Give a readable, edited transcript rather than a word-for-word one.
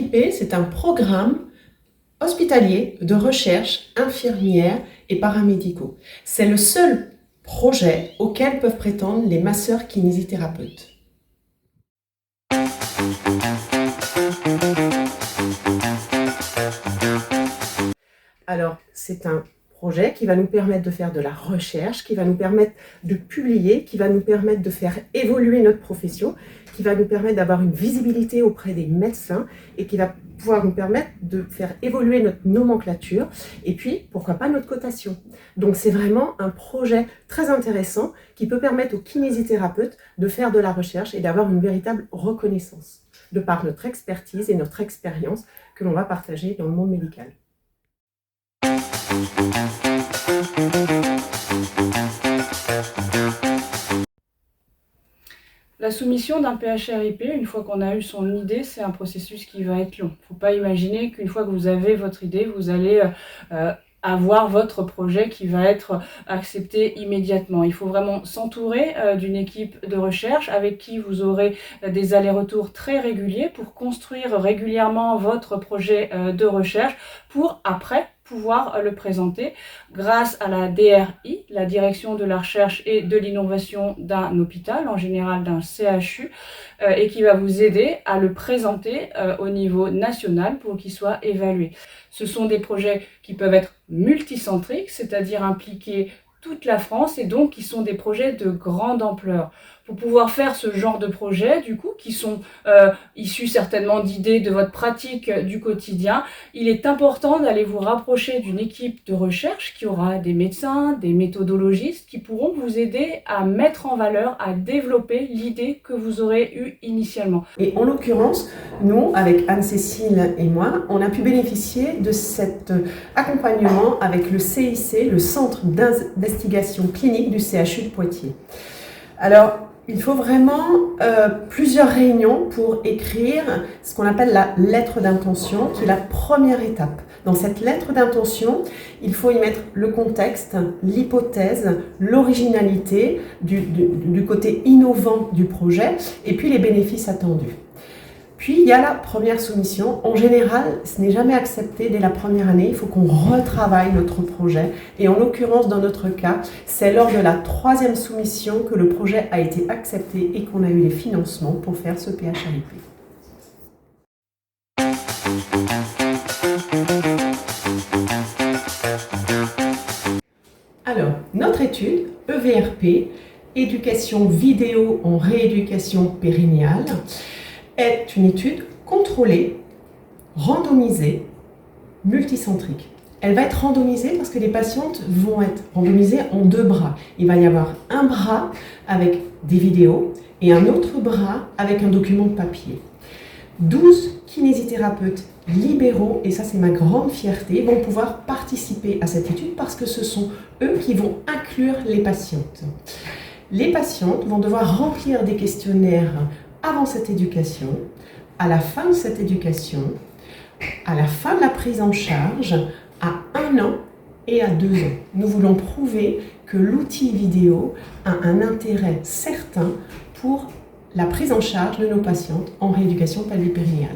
PHRIP, c'est un programme hospitalier de recherche infirmière et paramédicaux. C'est le seul projet auquel peuvent prétendre les masseurs kinésithérapeutes. Alors, c'est un projet qui va nous permettre de faire de la recherche, qui va nous permettre de publier, qui va nous permettre de faire évoluer notre profession, qui va nous permettre d'avoir une visibilité auprès des médecins et qui va pouvoir nous permettre de faire évoluer notre nomenclature et puis, pourquoi pas, notre cotation. Donc, c'est vraiment un projet très intéressant qui peut permettre aux kinésithérapeutes de faire de la recherche et d'avoir une véritable reconnaissance de par notre expertise et notre expérience que l'on va partager dans le monde médical. La soumission d'un PHRIP, une fois qu'on a eu son idée, c'est un processus qui va être long. Il ne faut pas imaginer qu'une fois que vous avez votre idée, vous allez avoir votre projet qui va être accepté immédiatement. Il faut vraiment s'entourer d'une équipe de recherche avec qui vous aurez des allers-retours très réguliers pour construire régulièrement votre projet de recherche pour après pouvoir le présenter grâce à la DRI, la Direction de la Recherche et de l'Innovation d'un hôpital, en général d'un CHU, et qui va vous aider à le présenter au niveau national pour qu'il soit évalué. Ce sont des projets qui peuvent être multicentriques, c'est-à-dire impliquer toute la France et donc qui sont des projets de grande ampleur. Pour pouvoir faire ce genre de projets, du coup, qui sont issus certainement d'idées de votre pratique du quotidien, il est important d'aller vous rapprocher d'une équipe de recherche qui aura des médecins, des méthodologistes qui pourront vous aider à mettre en valeur, à développer l'idée que vous aurez eue initialement. Et en l'occurrence, nous, avec Anne-Cécile et moi, on a pu bénéficier de cet accompagnement avec le CIC, le Centre d'investigation clinique du CHU de Poitiers. Alors, il faut vraiment plusieurs réunions pour écrire ce qu'on appelle la lettre d'intention, qui est la première étape. Dans cette lettre d'intention, il faut y mettre le contexte, l'hypothèse, l'originalité du côté innovant du projet et puis les bénéfices attendus. Puis, il y a la première soumission. En général, ce n'est jamais accepté dès la première année. Il faut qu'on retravaille notre projet. Et en l'occurrence, dans notre cas, c'est lors de la troisième soumission que le projet a été accepté et qu'on a eu les financements pour faire ce PHRIP. Alors, notre étude, EVRP, éducation vidéo en rééducation périnéale, est une étude contrôlée, randomisée, multicentrique. Elle va être randomisée parce que les patientes vont être randomisées en deux bras. Il va y avoir un bras avec des vidéos et un autre bras avec un document de papier. 12 kinésithérapeutes libéraux, et ça c'est ma grande fierté, vont pouvoir participer à cette étude parce que ce sont eux qui vont inclure les patientes. Les patientes vont devoir remplir des questionnaires avant cette éducation, à la fin de cette éducation, à la fin de la prise en charge, à 1 an et à 2 ans. Nous voulons prouver que l'outil vidéo a un intérêt certain pour la prise en charge de nos patientes en rééducation pelvipérinéale.